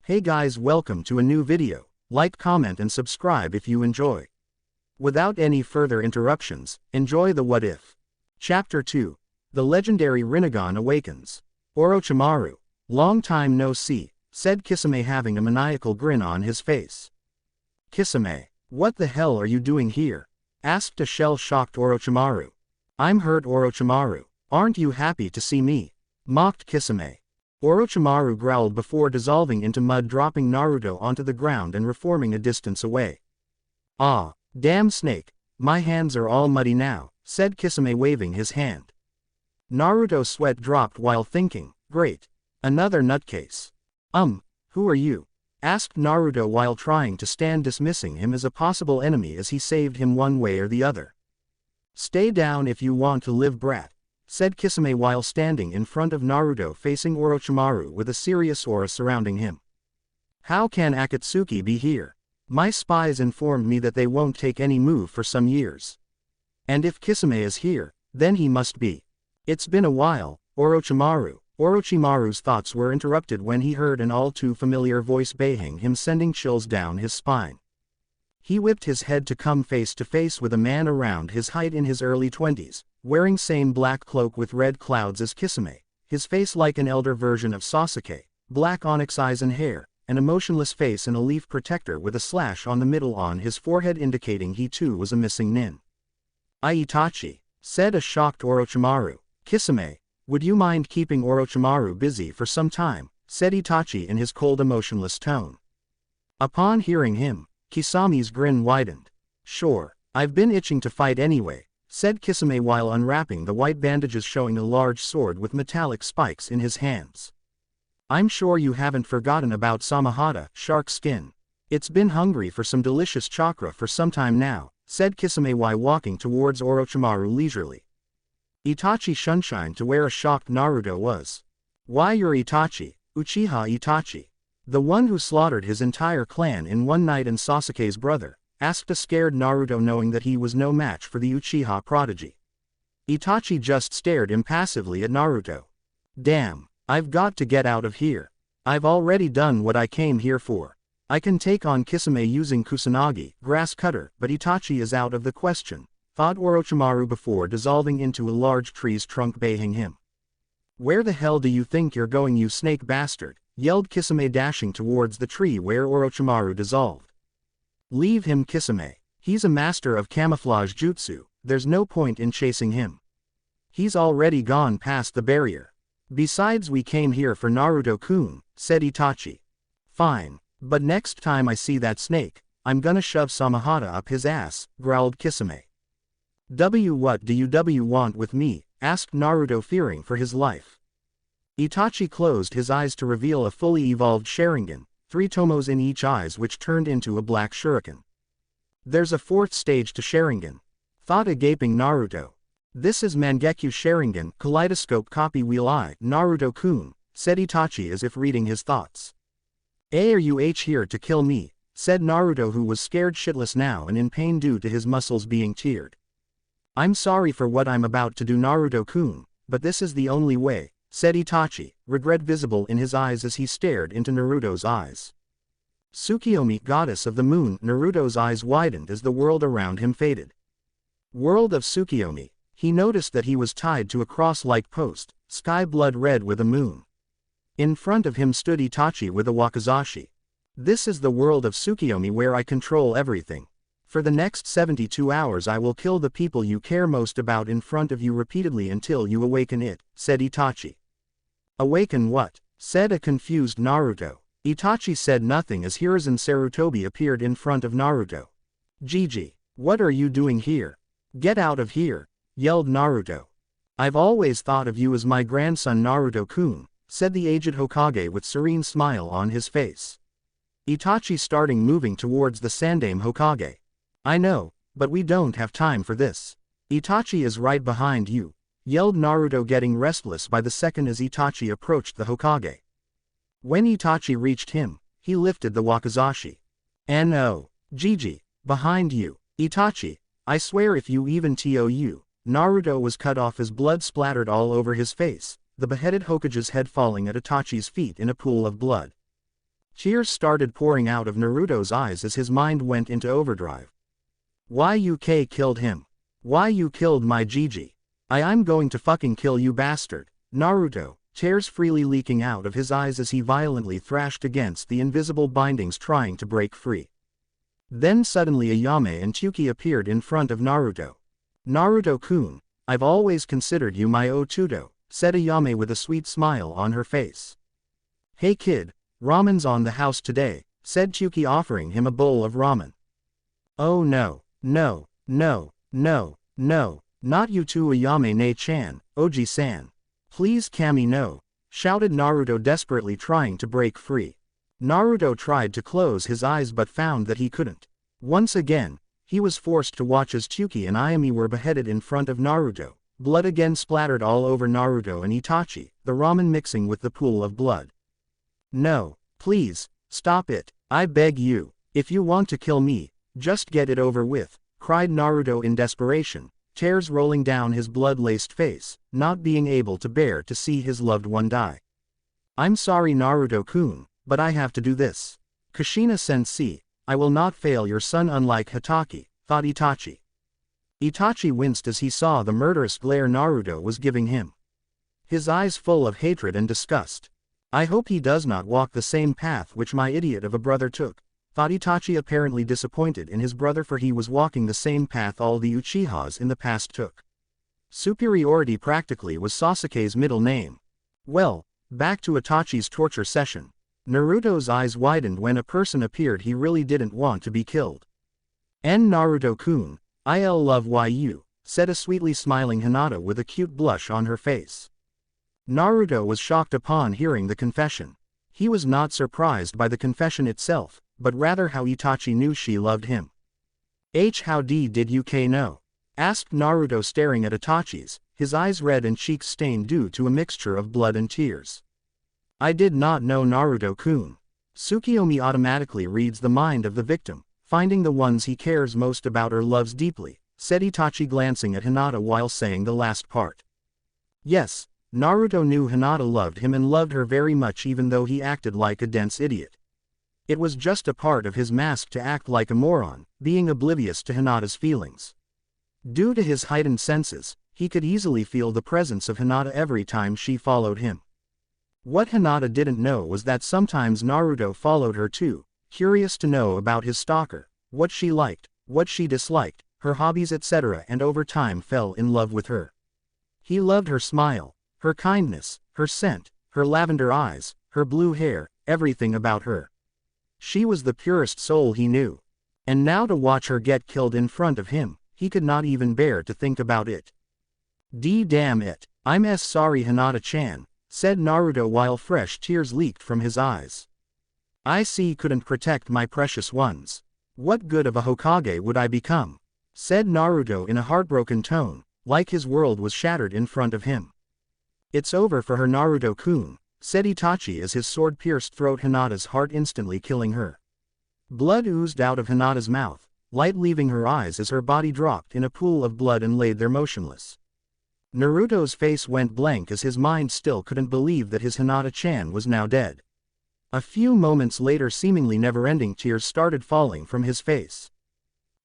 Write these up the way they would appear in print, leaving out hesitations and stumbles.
Hey guys, welcome to a new video. Like, comment and subscribe if you enjoy. Without any further interruptions, enjoy the What If. Chapter 2. The legendary Rinnegan awakens. Orochimaru. Long time no see, said Kisame, having a maniacal grin on his face. Kisame. What the hell are you doing here? Asked a shell-shocked Orochimaru. I'm hurt, Orochimaru. Aren't you happy to see me? Mocked Kisame. Orochimaru growled before dissolving into mud, dropping Naruto onto the ground and reforming a distance away. Ah, damn snake, my hands are all muddy now, said Kisame, waving his hand. Naruto's sweat dropped while thinking, great. Another nutcase. Who are you? Asked Naruto while trying to stand, dismissing him as a possible enemy as he saved him one way or the other. Stay down if you want to live, brat, said Kisame while standing in front of Naruto facing Orochimaru with a serious aura surrounding him. How can Akatsuki be here? My spies informed me that they won't take any move for some years. And if Kisame is here, then he must be. It's been a while, Orochimaru. Orochimaru's thoughts were interrupted when he heard an all too familiar voice baying him, sending chills down his spine. He whipped his head to come face to face with a man around his height in his early 20s, wearing same black cloak with red clouds as Kisame, his face like an elder version of Sasuke, black onyx eyes and hair, an emotionless face and a leaf protector with a slash on the middle on his forehead indicating he too was a missing nin. Itachi, said a shocked Orochimaru. Kisame, would you mind keeping Orochimaru busy for some time, said Itachi in his cold emotionless tone. Upon hearing him, Kisame's grin widened. Sure, I've been itching to fight anyway, said Kisame while unwrapping the white bandages, showing a large sword with metallic spikes in his hands. I'm sure you haven't forgotten about Samahata, shark skin. It's been hungry for some delicious chakra for some time now, said Kisame while walking towards Orochimaru leisurely. Itachi shunshined to where a shocked Naruto was. Why, you're Itachi, Uchiha Itachi, the one who slaughtered his entire clan in one night and Sasuke's brother, asked a scared Naruto, knowing that he was no match for the Uchiha prodigy. Itachi just stared impassively at Naruto. Damn, I've got to get out of here. I've already done what I came here for. I can take on Kisame using Kusanagi, grass cutter, but Itachi is out of the question, thought Orochimaru before dissolving into a large tree's trunk, baying him. Where the hell do you think you're going, you snake bastard? Yelled Kisame, dashing towards the tree where Orochimaru dissolved. Leave him, Kisame. He's a master of camouflage jutsu, there's no point in chasing him. He's already gone past the barrier. Besides, we came here for Naruto-kun, said Itachi. Fine, but next time I see that snake, I'm gonna shove Samahata up his ass, growled Kisame. What do you want with me? Asked Naruto, fearing for his life. Itachi closed his eyes to reveal a fully evolved Sharingan, 3 tomos in each eyes, which turned into a black shuriken. There's a 4th stage to Sharingan, thought a gaping Naruto. This is Mangekyo Sharingan, kaleidoscope copy wheel eye, Naruto-kun, said Itachi as if reading his thoughts. Are you here to kill me? Said Naruto, who was scared shitless now and in pain due to his muscles being teared. I'm sorry for what I'm about to do, Naruto-kun, but this is the only way, said Itachi, regret visible in his eyes as he stared into Naruto's eyes. Tsukuyomi, goddess of the moon. Naruto's eyes widened as the world around him faded. World of Tsukuyomi. He noticed that he was tied to a cross-like post, sky blood red with a moon. In front of him stood Itachi with a wakizashi. This is the world of Tsukuyomi, where I control everything. For the next 72 hours I will kill the people you care most about in front of you repeatedly until you awaken it, said Itachi. Awaken what? Said a confused Naruto. Itachi said nothing as Hiruzen Sarutobi appeared in front of Naruto. Gigi, what are you doing here? Get out of here, yelled Naruto. I've always thought of you as my grandson, Naruto-kun, said the aged Hokage with serene smile on his face. Itachi starting moving towards the Sandaime Hokage. I know, but we don't have time for this. Itachi is right behind you, yelled Naruto, getting restless by the second as Itachi approached the Hokage. When Itachi reached him, he lifted the wakizashi. No, Gigi, behind you, Itachi, I swear if you even tou. Naruto was cut off as blood splattered all over his face, the beheaded Hokage's head falling at Itachi's feet in a pool of blood. Tears started pouring out of Naruto's eyes as his mind went into overdrive. Why you killed him? Why you killed my Gigi? I'm going to fucking kill you bastard. Naruto, tears freely leaking out of his eyes as he violently thrashed against the invisible bindings trying to break free. Then suddenly Ayame and Tsuki appeared in front of Naruto. Naruto-kun, I've always considered you my Otudo, said Ayame with a sweet smile on her face. Hey kid, ramen's on the house today, said Tsuki offering him a bowl of ramen. Oh no, no, no, no, no, not you too Ayame-ne-chan, Oji-san. Please Kami no, shouted Naruto desperately trying to break free. Naruto tried to close his eyes but found that he couldn't. Once again, he was forced to watch as Tsuki and Ayame were beheaded in front of Naruto. Blood again splattered all over Naruto and Itachi, the ramen mixing with the pool of blood. No, please, stop it, I beg you. If you want to kill me, just get it over with, cried Naruto in desperation, tears rolling down his blood-laced face, not being able to bear to see his loved one die. I'm sorry Naruto-kun, but I have to do this. Kushina-sensei, I will not fail your son unlike Hitaki, thought Itachi. Itachi winced as he saw the murderous glare Naruto was giving him. His eyes full of hatred and disgust. I hope he does not walk the same path which my idiot of a brother took, thought Itachi apparently disappointed in his brother for he was walking the same path all the Uchihas in the past took. Superiority practically was Sasuke's middle name. Well, back to Itachi's torture session. Naruto's eyes widened when a person appeared he really didn't want to be killed. Naruto-kun, I'll love you, said a sweetly smiling Hinata with a cute blush on her face. Naruto was shocked upon hearing the confession. He was not surprised by the confession itself, but rather how Itachi knew she loved him. How did you know? Asked Naruto staring at Itachi's, his eyes red and cheeks stained due to a mixture of blood and tears. I did not know Naruto-kun. Tsukuyomi automatically reads the mind of the victim, finding the ones he cares most about or loves deeply, said Itachi glancing at Hinata while saying the last part. Yes, Naruto knew Hinata loved him and loved her very much even though he acted like a dense idiot. It was just a part of his mask to act like a moron, being oblivious to Hinata's feelings. Due to his heightened senses, he could easily feel the presence of Hinata every time she followed him. What Hinata didn't know was that sometimes Naruto followed her too, curious to know about his stalker, what she liked, what she disliked, her hobbies etc. and over time fell in love with her. He loved her smile, her kindness, her scent, her lavender eyes, her blue hair, everything about her. She was the purest soul he knew. And now to watch her get killed in front of him, he could not even bear to think about it. Damn it, I'm sorry Hinata-chan, said Naruto while fresh tears leaked from his eyes. I see couldn't protect my precious ones. What good of a Hokage would I become? Said Naruto in a heartbroken tone, like his world was shattered in front of him. It's over for her Naruto-kun, said Itachi as his sword pierced throat Hinata's heart instantly killing her. Blood oozed out of Hinata's mouth, light leaving her eyes as her body dropped in a pool of blood and laid there motionless. Naruto's face went blank as his mind still couldn't believe that his Hinata-chan was now dead. A few moments later seemingly never-ending tears started falling from his face.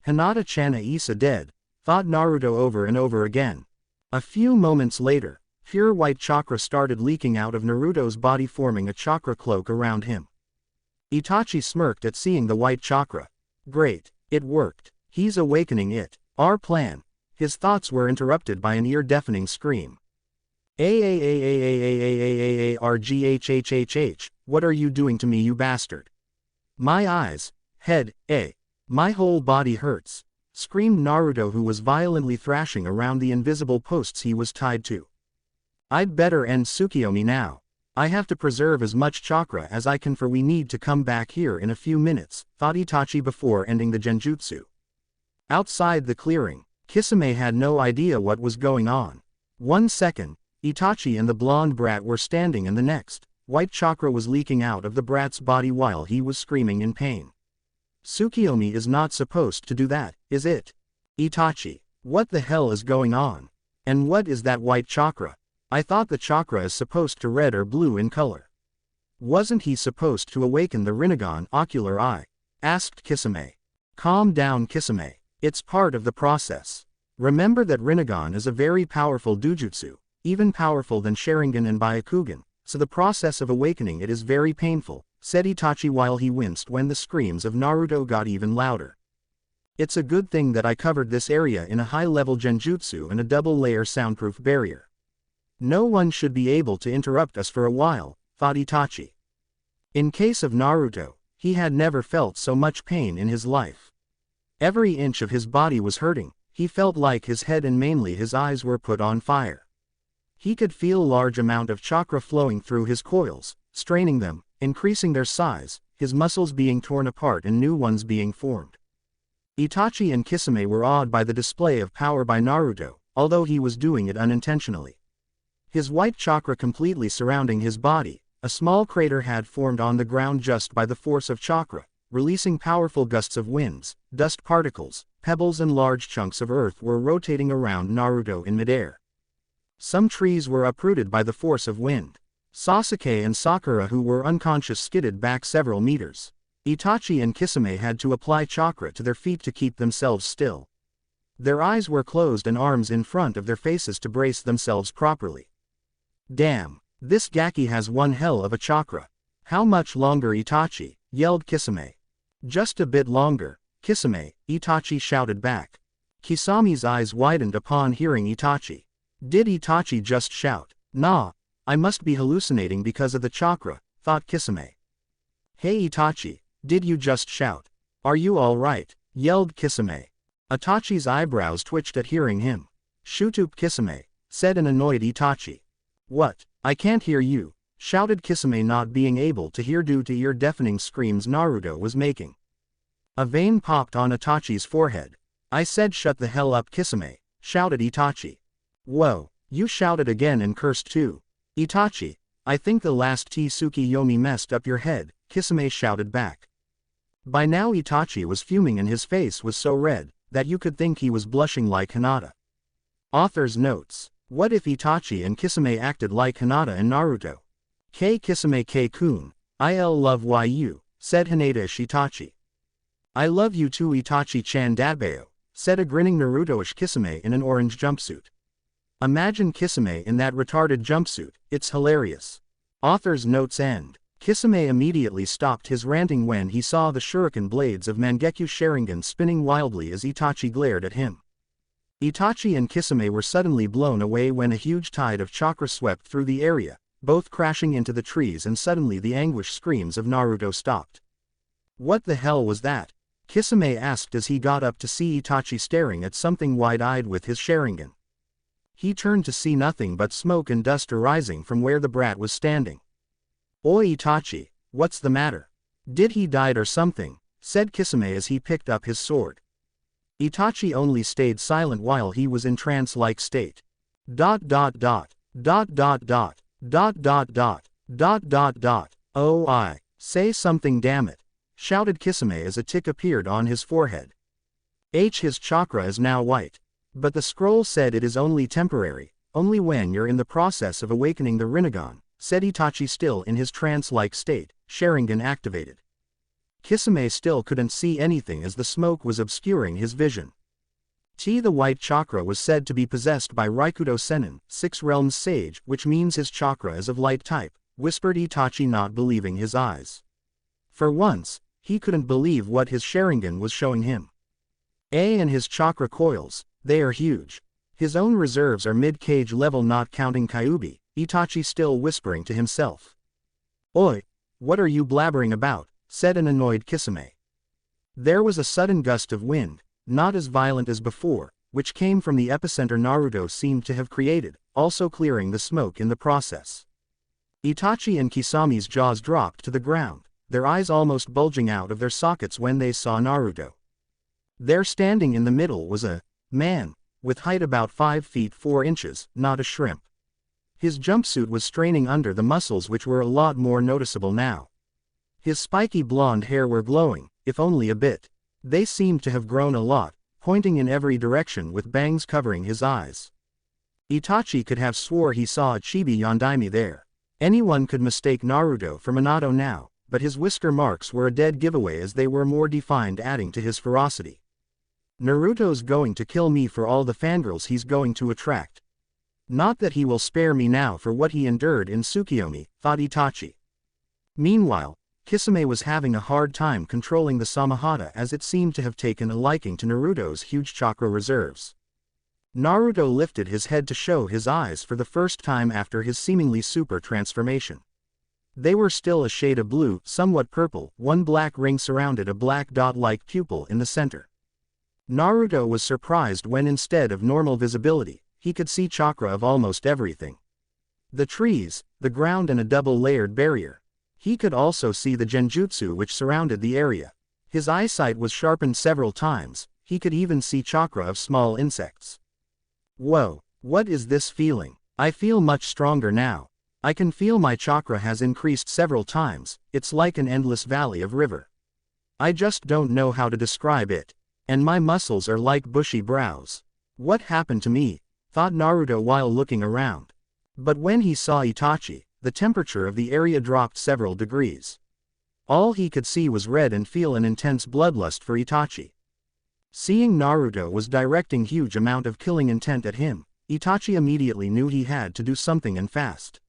Hinata-chan Isa dead, thought Naruto over and over again. A few moments later, pure white chakra started leaking out of Naruto's body forming a chakra cloak around him. Itachi smirked at seeing the white chakra. Great, it worked. He's awakening it. Our plan. His thoughts were interrupted by an ear-deafening scream. Arghhhh, what are you doing to me you bastard? My eyes, head, my whole body hurts, screamed Naruto who was violently thrashing around the invisible posts he was tied to. I'd better end Tsukuyomi now. I have to preserve as much chakra as I can for we need to come back here in a few minutes, thought Itachi before ending the genjutsu. Outside the clearing, Kisame had no idea what was going on. 1 second, Itachi and the blonde brat were standing and the next, white chakra was leaking out of the brat's body while he was screaming in pain. Tsukuyomi is not supposed to do that, is it? Itachi, what the hell is going on? And what is that white chakra? I thought the chakra is supposed to red or blue in color. Wasn't he supposed to awaken the rinnegan ocular eye? Asked Kisame. Calm down Kisame. It's part of the process. Remember that rinnegan is a very powerful dojutsu, even powerful than Sharingan and Byakugan, so the process of awakening it is very painful, said Itachi while he winced when the screams of Naruto got even louder. It's a good thing that I covered this area in a high-level genjutsu and a double-layer soundproof barrier. No one should be able to interrupt us for a while, thought Itachi. In case of Naruto, he had never felt so much pain in his life. Every inch of his body was hurting, he felt like his head and mainly his eyes were put on fire. He could feel a large amount of chakra flowing through his coils, straining them, increasing their size, his muscles being torn apart and new ones being formed. Itachi and Kisame were awed by the display of power by Naruto, although he was doing it unintentionally. His white chakra completely surrounding his body, a small crater had formed on the ground just by the force of chakra, releasing powerful gusts of winds, dust particles, pebbles and large chunks of earth were rotating around Naruto in midair. Some trees were uprooted by the force of wind. Sasuke and Sakura who were unconscious skidded back several meters. Itachi and Kisame had to apply chakra to their feet to keep themselves still. Their eyes were closed and arms in front of their faces to brace themselves properly. Damn, this Gaki has one hell of a chakra. How much longer Itachi? Yelled Kisame. Just a bit longer, Kisame, Itachi shouted back. Kisame's eyes widened upon hearing Itachi. Did Itachi just shout? Nah, I must be hallucinating because of the chakra, thought Kisame. Hey Itachi, did you just shout? Are you alright? Yelled Kisame. Itachi's eyebrows twitched at hearing him. Shoot Kisame, said an annoyed Itachi. What? I can't hear you, shouted Kisame not being able to hear due to ear-deafening screams Naruto was making. A vein popped on Itachi's forehead. I said shut the hell up Kisame, shouted Itachi. Whoa, you shouted again and cursed too. Itachi, I think the last Tsukuyomi messed up your head, Kisame shouted back. By now Itachi was fuming and his face was so red, that you could think he was blushing like Hinata. Author's notes. What if Itachi and Kisame acted like Hinata and Naruto? Kisame Kun, I'll love you, said Hinata-ish Itachi. I love you too Itachi-chan Dadbayo, said a grinning Naruto-ish Kisame in an orange jumpsuit. Imagine Kisame in that retarded jumpsuit, it's hilarious. Author's notes end. Kisame immediately stopped his ranting when he saw the shuriken blades of Mangekyo Sharingan spinning wildly as Itachi glared at him. Itachi and Kisame were suddenly blown away when a huge tide of chakra swept through the area, both crashing into the trees and suddenly the anguished screams of Naruto stopped. What the hell was that? Kisame asked as he got up to see Itachi staring at something wide-eyed with his Sharingan. He turned to see nothing but smoke and dust arising from where the brat was standing. Oi Itachi, what's the matter? Did he die or something? Said Kisame as he picked up his sword. Itachi only stayed silent while he was in trance-like state. Oh I, say something damn it, shouted Kisame as a tick appeared on his forehead. His chakra is now white. But the scroll said it is only temporary, only when you're in the process of awakening the rinnegan, said Itachi still in his trance-like state, Sharingan activated. Kisame still couldn't see anything as the smoke was obscuring his vision. The white chakra was said to be possessed by Raikudo Sennin, 6 realms sage, which means his chakra is of light type, whispered Itachi not believing his eyes. For once, he couldn't believe what his Sharingan was showing him. And his chakra coils, they are huge. His own reserves are mid-cage level not counting Kyuubi, Itachi still whispering to himself. Oi, what are you blabbering about? Said an annoyed Kisame. There was a sudden gust of wind, not as violent as before, which came from the epicenter Naruto seemed to have created, also clearing the smoke in the process. Itachi and Kisame's jaws dropped to the ground, their eyes almost bulging out of their sockets when they saw Naruto. There standing in the middle was a man, with height about 5 feet 4 inches, not a shrimp. His jumpsuit was straining under the muscles which were a lot more noticeable now. His spiky blonde hair were glowing, if only a bit. They seemed to have grown a lot, pointing in every direction with bangs covering his eyes. Itachi could have swore he saw a chibi Yondaime there. Anyone could mistake Naruto for Minato now, but his whisker marks were a dead giveaway as they were more defined, adding to his ferocity. Naruto's going to kill me for all the fangirls he's going to attract. Not that he will spare me now for what he endured in Tsukuyomi, thought Itachi. Meanwhile, Kisame was having a hard time controlling the Samahata as it seemed to have taken a liking to Naruto's huge chakra reserves. Naruto lifted his head to show his eyes for the first time after his seemingly super transformation. They were still a shade of blue, somewhat purple, one black ring surrounded a black dot-like pupil in the center. Naruto was surprised when instead of normal visibility, he could see chakra of almost everything. The trees, the ground and a double-layered barrier. He could also see the genjutsu which surrounded the area. His eyesight was sharpened several times, he could even see chakra of small insects. Whoa, what is this feeling? I feel much stronger now. I can feel my chakra has increased several times, it's like an endless valley of river. I just don't know how to describe it. And my muscles are like bushy brows. What happened to me? Thought Naruto while looking around. But when he saw Itachi, the temperature of the area dropped several degrees. All he could see was red and feel an intense bloodlust for Itachi. Seeing Naruto was directing huge amount of killing intent at him, Itachi immediately knew he had to do something and fast.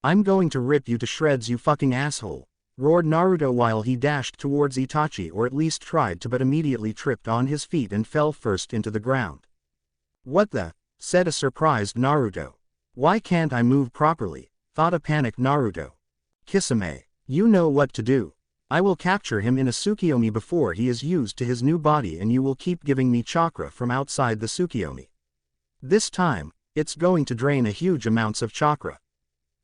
I'm going to rip you to shreds, you fucking asshole, roared Naruto while he dashed towards Itachi, or at least tried to, but immediately tripped on his feet and fell first into the ground. What the? Said a surprised Naruto. Why can't I move properly? Thought a panicked Naruto. Kisame, you know what to do. I will capture him in a Tsukuyomi before he is used to his new body, and you will keep giving me chakra from outside the Tsukuyomi. This time, it's going to drain a huge amounts of chakra.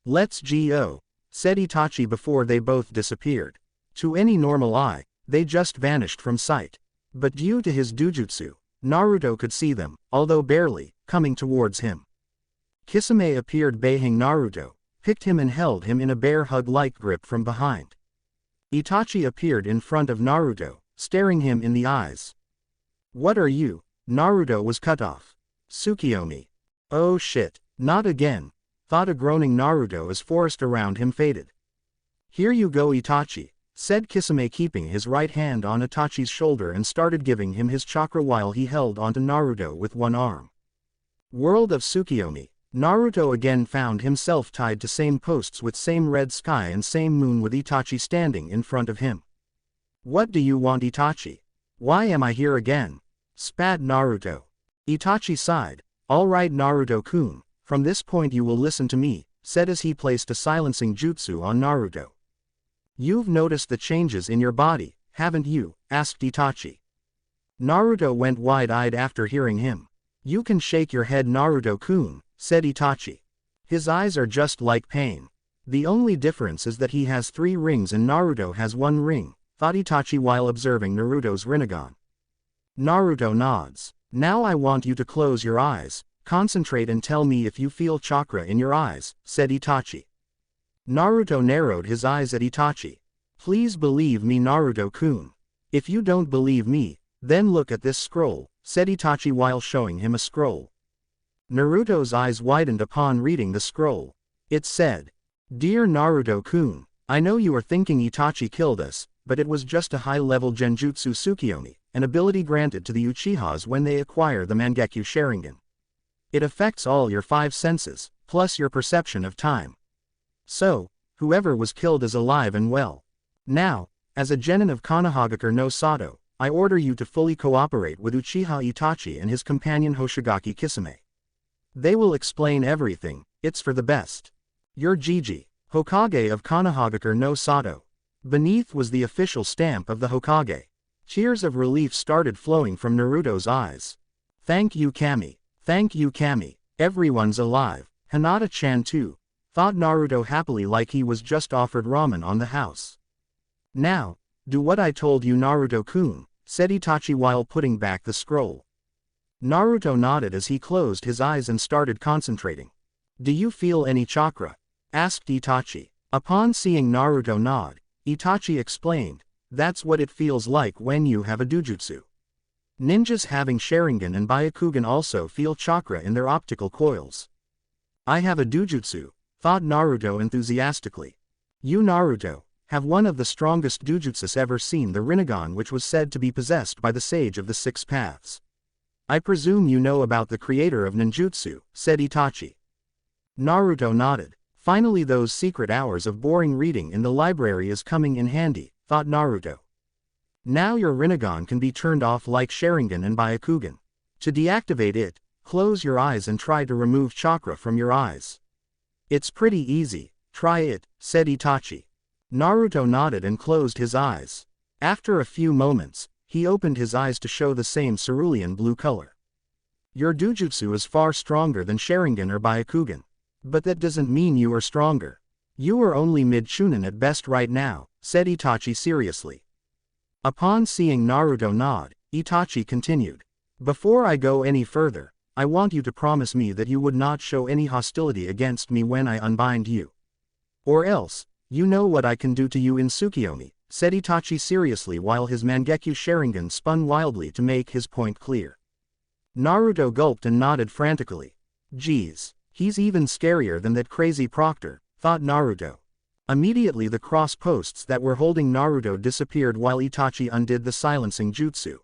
Let's go, said Itachi before they both disappeared. To any normal eye, they just vanished from sight. But due to his dujutsu, Naruto could see them, although barely, coming towards him. Kisame appeared baying Naruto, picked him and held him in a bear hug-like grip from behind. Itachi appeared in front of Naruto, staring him in the eyes. What are you? Naruto was cut off. Tsukuyomi. Oh shit, not again, thought a groaning Naruto as forest around him faded. Here you go, Itachi, said Kisame, keeping his right hand on Itachi's shoulder and started giving him his chakra while he held onto Naruto with one arm. World of Tsukuyomi. Naruto again found himself tied to same posts with same red sky and same moon with Itachi standing in front of him. What do you want, Itachi? Why am I here again? Spat Naruto. Itachi sighed. Alright Naruto-kun, from this point you will listen to me, said as he placed a silencing jutsu on Naruto. You've noticed the changes in your body, haven't you? Asked Itachi. Naruto went wide-eyed after hearing him. You can shake your head, Naruto-kun, said Itachi. His eyes are just like pain. The only difference is that he has 3 rings and Naruto has 1 ring, thought Itachi while observing Naruto's rinnegan. Naruto nods. Now I want you to close your eyes, concentrate and tell me if you feel chakra in your eyes, said Itachi. Naruto narrowed his eyes at Itachi. Please believe me, Naruto-kun. If you don't believe me, then look at this scroll, said Itachi while showing him a scroll. Naruto's eyes widened upon reading the scroll. It said, Dear Naruto-kun, I know you are thinking Itachi killed us, but it was just a high-level genjutsu Tsukuyomi, an ability granted to the Uchihas when they acquire the Mangekyo Sharingan. It affects all your 5 senses, plus your perception of time. So, whoever was killed is alive and well. Now, as a genin of Konohagakure no Sato, I order you to fully cooperate with Uchiha Itachi and his companion Hoshigaki Kisame. They will explain everything, it's for the best. Your Jiji, Hokage of Konohagakure no Sato. Beneath was the official stamp of the Hokage. Tears of relief started flowing from Naruto's eyes. Thank you, Kami. Thank you, Kami. Everyone's alive. Hinata-chan too, thought Naruto happily, like he was just offered ramen on the house. Now, do what I told you, Naruto-kun, said Itachi while putting back the scroll. Naruto nodded as he closed his eyes and started concentrating. Do you feel any chakra? Asked Itachi. Upon seeing Naruto nod, Itachi explained, that's what it feels like when you have a dujutsu. Ninjas having Sharingan and Byakugan also feel chakra in their optical coils. I have a dujutsu, thought Naruto enthusiastically. You Naruto, have one of the strongest jujutsus ever seen, the rinnegan, which was said to be possessed by the sage of the six paths. I presume you know about the creator of ninjutsu, said Itachi. Naruto nodded. Finally, those secret hours of boring reading in the library is coming in handy, thought Naruto. Now your rinnegan can be turned off like Sharingan and Byakugan. To deactivate it, close your eyes and try to remove chakra from your eyes. It's pretty easy, try it, said Itachi. Naruto nodded and closed his eyes. After a few moments, he opened his eyes to show the same cerulean blue color. Your jujutsu is far stronger than Sharingan or Byakugan. But that doesn't mean you are stronger. You are only mid-chunin at best right now, said Itachi seriously. Upon seeing Naruto nod, Itachi continued. Before I go any further, I want you to promise me that you would not show any hostility against me when I unbind you. Or else, you know what I can do to you in Tsukuyomi, said Itachi seriously while his Mangekyo Sharingan spun wildly to make his point clear. Naruto gulped and nodded frantically. Geez, he's even scarier than that crazy Proctor, thought Naruto. Immediately the cross posts that were holding Naruto disappeared while Itachi undid the silencing jutsu.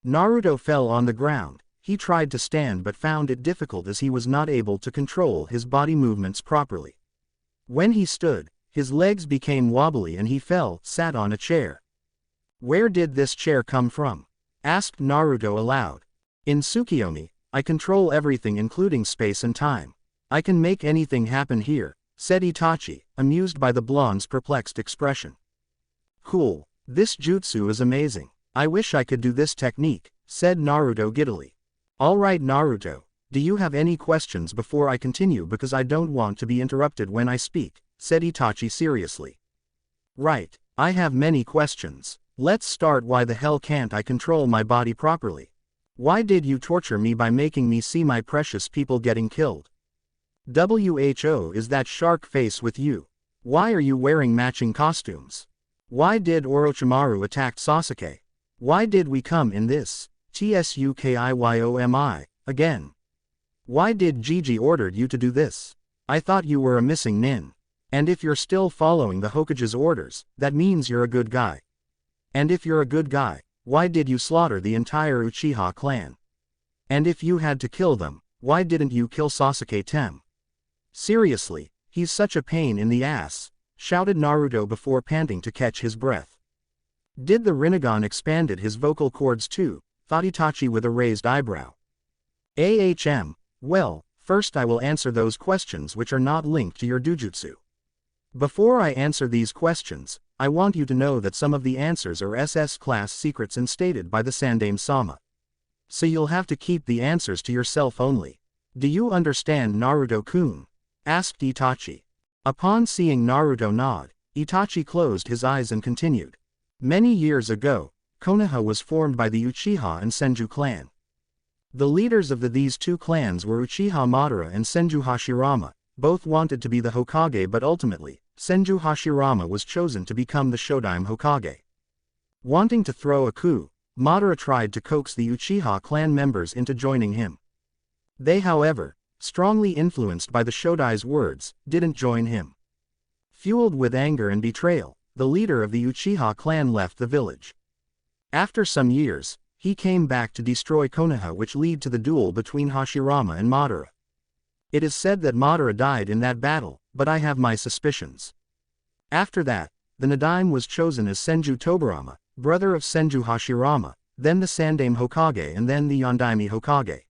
Naruto fell on the ground. He tried to stand but found it difficult as he was not able to control his body movements properly. When he stood, his legs became wobbly and he sat on a chair. Where did this chair come from? Asked Naruto aloud. In Tsukuyomi, I control everything including space and time. I can make anything happen here, said Itachi, amused by the blonde's perplexed expression. Cool, this jutsu is amazing. I wish I could do this technique, said Naruto giddily. Alright Naruto, do you have any questions before I continue, because I don't want to be interrupted when I speak, said Itachi seriously. Right, I have many questions. Let's start. Why the hell can't I control my body properly? Why did you torture me by making me see my precious people getting killed? WHO is that shark face with you? Why are you wearing matching costumes? Why did Orochimaru attack Sasuke? Why did we come in this Tsukuyomi again? Why did Gigi ordered you to do this? I thought you were a missing nin. And if you're still following the Hokage's orders, that means you're a good guy. And if you're a good guy, why did you slaughter the entire Uchiha clan? And if you had to kill them, why didn't you kill Sasuke Tem? Seriously, he's such a pain in the ass, shouted Naruto before panting to catch his breath. Did the rinnegan expanded his vocal cords too? Thought Itachi with a raised eyebrow. Well, first I will answer those questions which are not linked to your jujutsu. Before I answer these questions, I want you to know that some of the answers are SS class secrets and stated by the Sandaime-sama. So you'll have to keep the answers to yourself only. Do you understand, Naruto-kun? Asked Itachi. Upon seeing Naruto nod, Itachi closed his eyes and continued. Many years ago, Konoha was formed by the Uchiha and Senju clan. The leaders of these two clans were Uchiha Madara and Senju Hashirama. Both wanted to be the Hokage, but ultimately, Senju Hashirama was chosen to become the Shodaime Hokage. Wanting to throw a coup, Madara tried to coax the Uchiha clan members into joining him. They, however, strongly influenced by the Shodai's words, didn't join him. Fueled with anger and betrayal, the leader of the Uchiha clan left the village. After some years, he came back to destroy Konoha, which led to the duel between Hashirama and Madara. It is said that Madara died in that battle, but I have my suspicions. After that, the Nadaime was chosen as Senju Tobirama, brother of Senju Hashirama, then the Sandaime Hokage and then the Yondaime Hokage.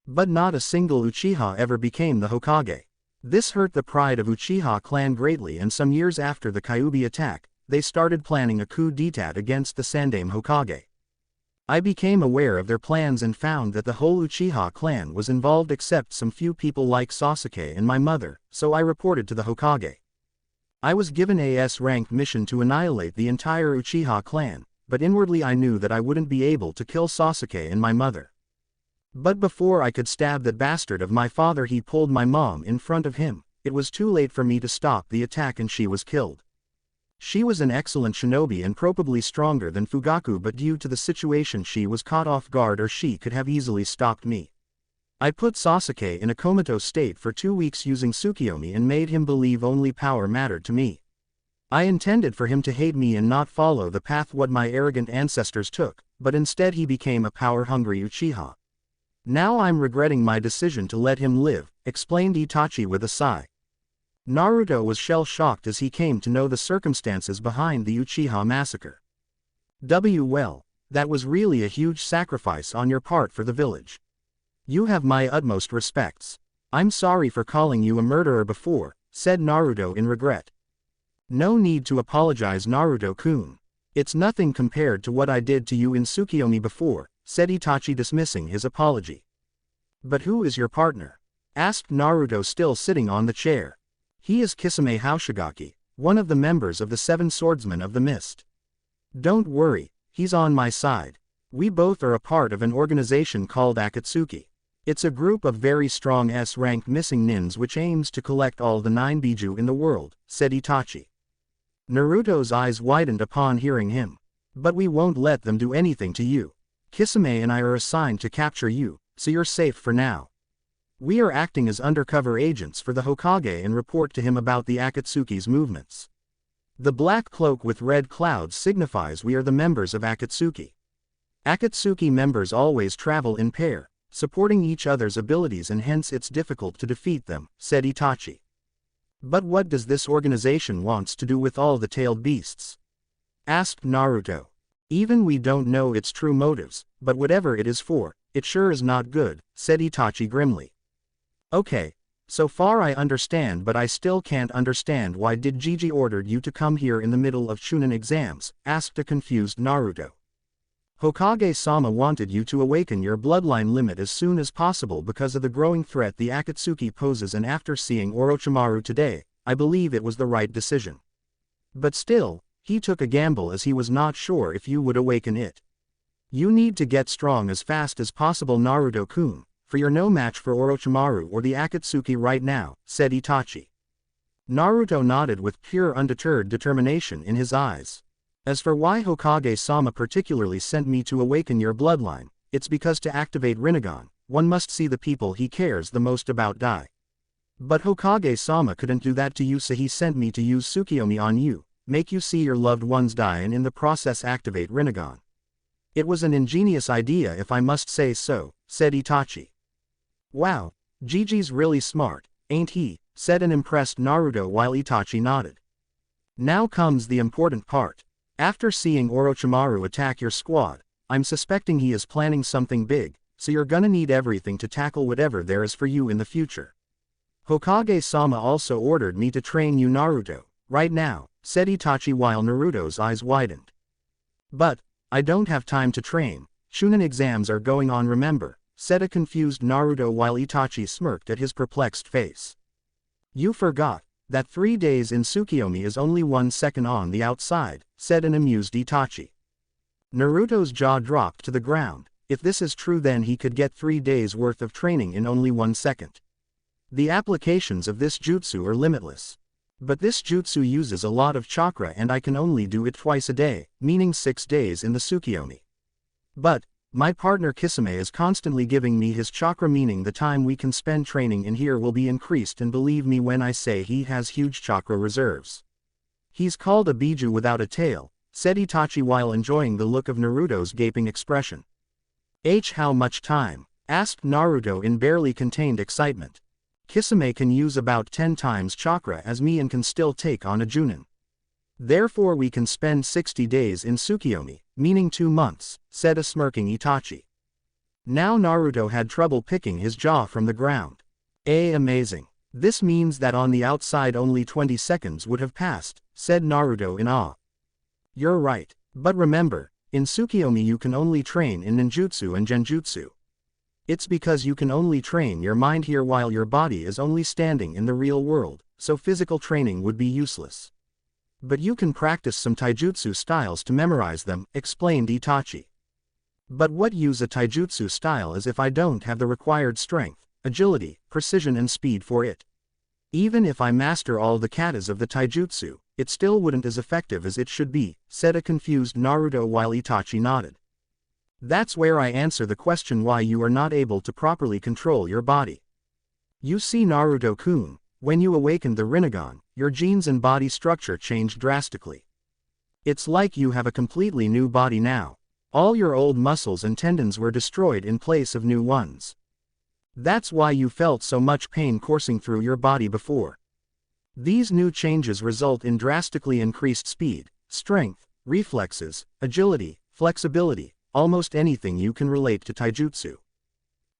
But not a single Uchiha ever became the Hokage. This hurt the pride of Uchiha clan greatly, and some years after the Kyuubi attack, they started planning a coup d'état against the Sandaime Hokage. I became aware of their plans and found that the whole Uchiha clan was involved except some few people like Sasuke and my mother, so I reported to the Hokage. I was given a S-rank mission to annihilate the entire Uchiha clan, but inwardly I knew that I wouldn't be able to kill Sasuke and my mother. But before I could stab that bastard of my father, he pulled my mom in front of him. It was too late for me to stop the attack and she was killed. She was an excellent shinobi and probably stronger than Fugaku, but due to the situation she was caught off guard, or she could have easily stopped me. I put Sasuke in a comatose state for 2 weeks using Tsukuyomi and made him believe only power mattered to me. I intended for him to hate me and not follow the path what my arrogant ancestors took, but instead he became a power-hungry Uchiha. Now I'm regretting my decision to let him live, explained Itachi with a sigh. Naruto was shell-shocked as he came to know the circumstances behind the Uchiha massacre. Well, that was really a huge sacrifice on your part for the village. You have my utmost respects. I'm sorry for calling you a murderer before, said Naruto in regret. No need to apologize, Naruto-kun. It's nothing compared to what I did to you in Tsukuyomi before, said Itachi, dismissing his apology. But who is your partner? Asked Naruto, still sitting on the chair. He is Kisame Hoshigaki, one of the members of the 7 Swordsmen of the Mist. Don't worry, he's on my side. We both are a part of an organization called Akatsuki. It's a group of very strong S-rank missing nins which aims to collect all the 9 biju in the world, said Itachi. Naruto's eyes widened upon hearing him. But we won't let them do anything to you. Kisame and I are assigned to capture you, so you're safe for now. We are acting as undercover agents for the Hokage and report to him about the Akatsuki's movements. The black cloak with red clouds signifies we are the members of Akatsuki. Akatsuki members always travel in pair, supporting each other's abilities, and hence it's difficult to defeat them, said Itachi. But what does this organization wants to do with all the tailed beasts? Asked Naruto. Even we don't know its true motives, but whatever it is for, it sure is not good, said Itachi grimly. Okay, so far I understand, but I still can't understand why did Jiji ordered you to come here in the middle of Chunin exams, asked a confused Naruto. Hokage-sama wanted you to awaken your bloodline limit as soon as possible because of the growing threat the Akatsuki poses, and after seeing Orochimaru today, I believe it was the right decision. But still, he took a gamble as he was not sure if you would awaken it. You need to get strong as fast as possible, Naruto-kun, for you're no match for Orochimaru or the Akatsuki right now, said Itachi. Naruto nodded with pure undeterred determination in his eyes. As for why Hokage-sama particularly sent me to awaken your bloodline, it's because to activate rinnegan, one must see the people he cares the most about die. But Hokage-sama couldn't do that to you, so he sent me to use Tsukuyomi on you, make you see your loved ones die and in the process activate rinnegan. It was an ingenious idea if I must say so, said Itachi. Wow, Jiji's really smart, ain't he, said an impressed Naruto while Itachi nodded. Now comes the important part. After seeing Orochimaru attack your squad, I'm suspecting he is planning something big, so you're gonna need everything to tackle whatever there is for you in the future. Hokage-sama also ordered me to train you, Naruto, right now, said Itachi while Naruto's eyes widened. But, I don't have time to train, Chunin exams are going on, remember, said a confused Naruto while Itachi smirked at his perplexed face. You forgot that 3 days in Tsukuyomi is only 1 second on the outside, said an amused Itachi. Naruto's jaw dropped to the ground. If this is true, then he could get 3 days worth of training in only 1 second. The applications of this jutsu are limitless. But this jutsu uses a lot of chakra and I can only do it twice a day, meaning 6 days in the Tsukuyomi. But, my partner Kisame is constantly giving me his chakra, meaning the time we can spend training in here will be increased, and believe me when I say he has huge chakra reserves. He's called a biju without a tail, said Itachi while enjoying the look of Naruto's gaping expression. How much time? Asked Naruto in barely contained excitement. Kisame can use about 10 times chakra as me and can still take on a Junin. Therefore we can spend 60 days in Tsukuyomi, meaning 2 months, said a smirking Itachi. Now Naruto had trouble picking his jaw from the ground. Amazing. This means that on the outside only 20 seconds would have passed, said Naruto in awe. You're right, but remember, in Tsukuyomi you can only train in ninjutsu and genjutsu. It's because you can only train your mind here while your body is only standing in the real world, so physical training would be useless. But you can practice some taijutsu styles to memorize them, explained Itachi. But what use a taijutsu style is if I don't have the required strength, agility, precision and speed for it? Even if I master all the katas of the taijutsu, it still wouldn't as effective as it should be, said a confused Naruto while Itachi nodded. That's where I answer the question why you are not able to properly control your body. You see Naruto-kun, when you awakened the rinnegan, your genes and body structure changed drastically. It's like you have a completely new body now. All your old muscles and tendons were destroyed in place of new ones. That's why you felt so much pain coursing through your body before. These new changes result in drastically increased speed, strength, reflexes, agility, flexibility, almost anything you can relate to taijutsu.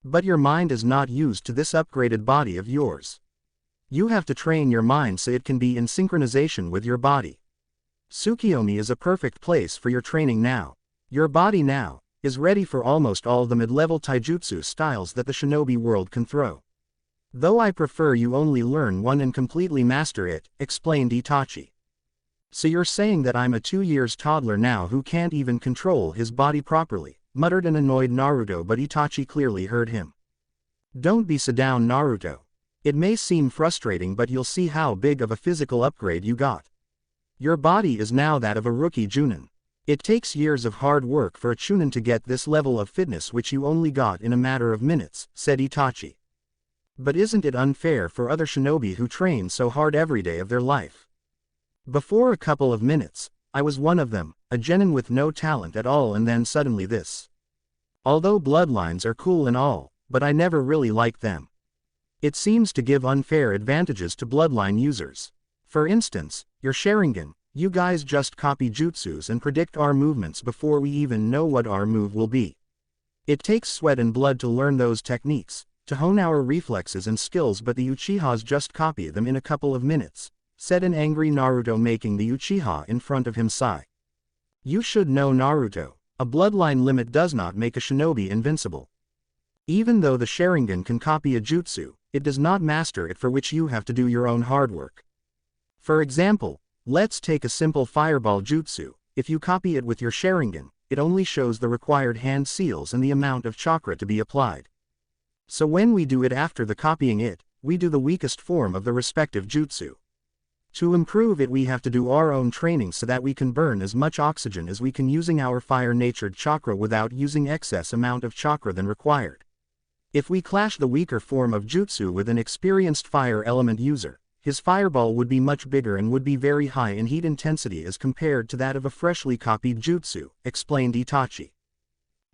But your mind is not used to this upgraded body of yours. You have to train your mind so it can be in synchronization with your body. Tsukuyomi is a perfect place for your training now. Your body now is ready for almost all the mid-level taijutsu styles that the shinobi world can throw. Though I prefer you only learn one and completely master it, explained Itachi. So you're saying that I'm a 2-year toddler now who can't even control his body properly, muttered an annoyed Naruto, but Itachi clearly heard him. Don't be so down, Naruto. It may seem frustrating, but you'll see how big of a physical upgrade you got. Your body is now that of a rookie Chunin. It takes years of hard work for a Chunin to get this level of fitness, which you only got in a matter of minutes, said Itachi. But isn't it unfair for other shinobi who train so hard every day of their life? Before a couple of minutes, I was one of them, a genin with no talent at all, and then suddenly this. Although bloodlines are cool and all, but I never really liked them. It seems to give unfair advantages to bloodline users. For instance, your Sharingan, you guys just copy jutsus and predict our movements before we even know what our move will be. It takes sweat and blood to learn those techniques, to hone our reflexes and skills, but the Uchihas just copy them in a couple of minutes, said an angry Naruto, making the Uchiha in front of him sigh. You should know, Naruto, a bloodline limit does not make a shinobi invincible. Even though the Sharingan can copy a jutsu, it does not master it, for which you have to do your own hard work. For example, let's take a simple fireball jutsu. If you copy it with your Sharingan, it only shows the required hand seals and the amount of chakra to be applied. So when we do it after the copying it, we do the weakest form of the respective jutsu. To improve it, we have to do our own training so that we can burn as much oxygen as we can using our fire-natured chakra without using excess amount of chakra than required. If we clash the weaker form of jutsu with an experienced fire element user, his fireball would be much bigger and would be very high in heat intensity as compared to that of a freshly copied jutsu, explained Itachi.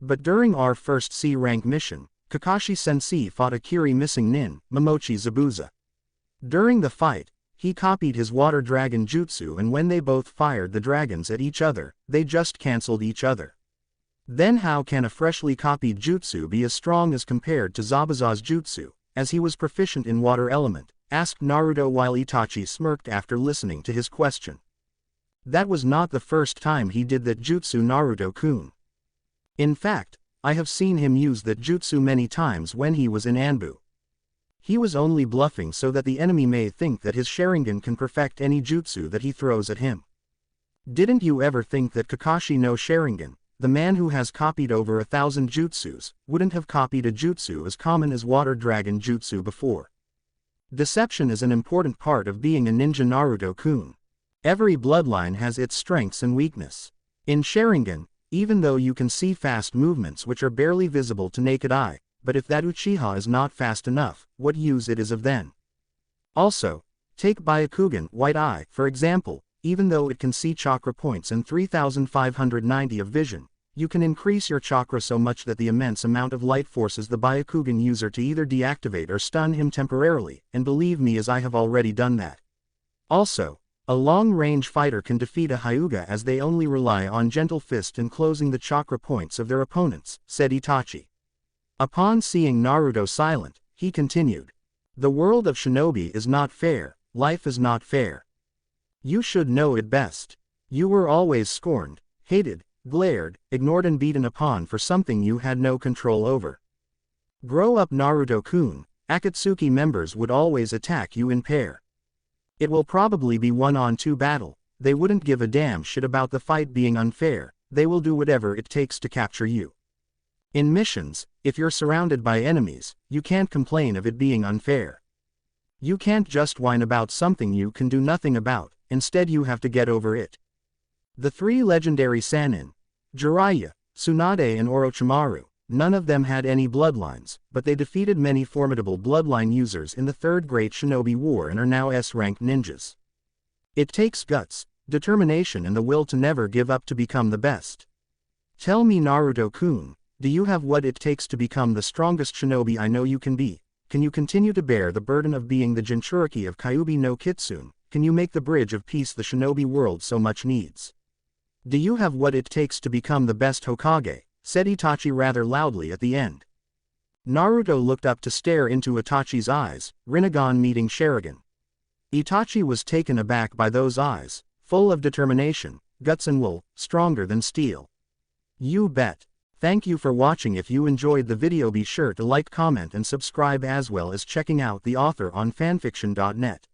But during our first C-rank mission, Kakashi-sensei fought a Kiri missing nin, Momochi Zabuza. During the fight, he copied his water dragon jutsu, and when they both fired the dragons at each other, they just cancelled each other. Then how can a freshly copied jutsu be as strong as compared to Zabuza's jutsu, as he was proficient in water element? Asked Naruto, while Itachi smirked after listening to his question. That was not the first time he did that jutsu, Naruto-kun. In fact, I have seen him use that jutsu many times when he was in Anbu. He was only bluffing so that the enemy may think that his Sharingan can perfect any jutsu that he throws at him. Didn't you ever think that Kakashi no Sharingan, the man who has copied over 1,000 jutsus, wouldn't have copied a jutsu as common as water dragon jutsu before? Deception is an important part of being a ninja, Naruto-kun. Every bloodline has its strengths and weakness. In Sharingan, even though you can see fast movements which are barely visible to naked eye, but if that Uchiha is not fast enough, what use it is of then? Also, take Byakugan, White Eye, for example. Even though it can see chakra points and 3,590 of vision, you can increase your chakra so much that the immense amount of light forces the Byakugan user to either deactivate or stun him temporarily, and believe me, as I have already done that. Also, a long-range fighter can defeat a Hyuga as they only rely on gentle fist and closing the chakra points of their opponents, said Itachi. Upon seeing Naruto silent, he continued. The world of shinobi is not fair, life is not fair. You should know it best. You were always scorned, hated, glared, ignored and beaten upon for something you had no control over. Grow up, Naruto-kun. Akatsuki members would always attack you in pair. It will probably be 1-on-2 battle. They wouldn't give a damn shit about the fight being unfair. They will do whatever it takes to capture you. In missions, if you're surrounded by enemies, you can't complain of it being unfair. You can't just whine about something you can do nothing about. Instead, you have to get over it. The 3 legendary Sannin, Jiraiya, Tsunade and Orochimaru. None of them had any bloodlines, but they defeated many formidable bloodline users in the Third Great Shinobi War and are now S-rank ninjas. It takes guts, determination and the will to never give up to become the best. Tell me Naruto-kun, do you have what it takes to become the strongest shinobi I know you can be? Can you continue to bear the burden of being the Jinchuriki of Kyuubi no Kitsune? Can you make the bridge of peace the shinobi world so much needs? Do you have what it takes to become the best Hokage? Said Itachi rather loudly at the end. Naruto looked up to stare into Itachi's eyes, Rinnegan meeting Sharingan. Itachi was taken aback by those eyes, full of determination, guts and will, stronger than steel. You bet. Thank you for watching. If you enjoyed the video, be sure to like, comment and subscribe, as well as checking out the author on fanfiction.net.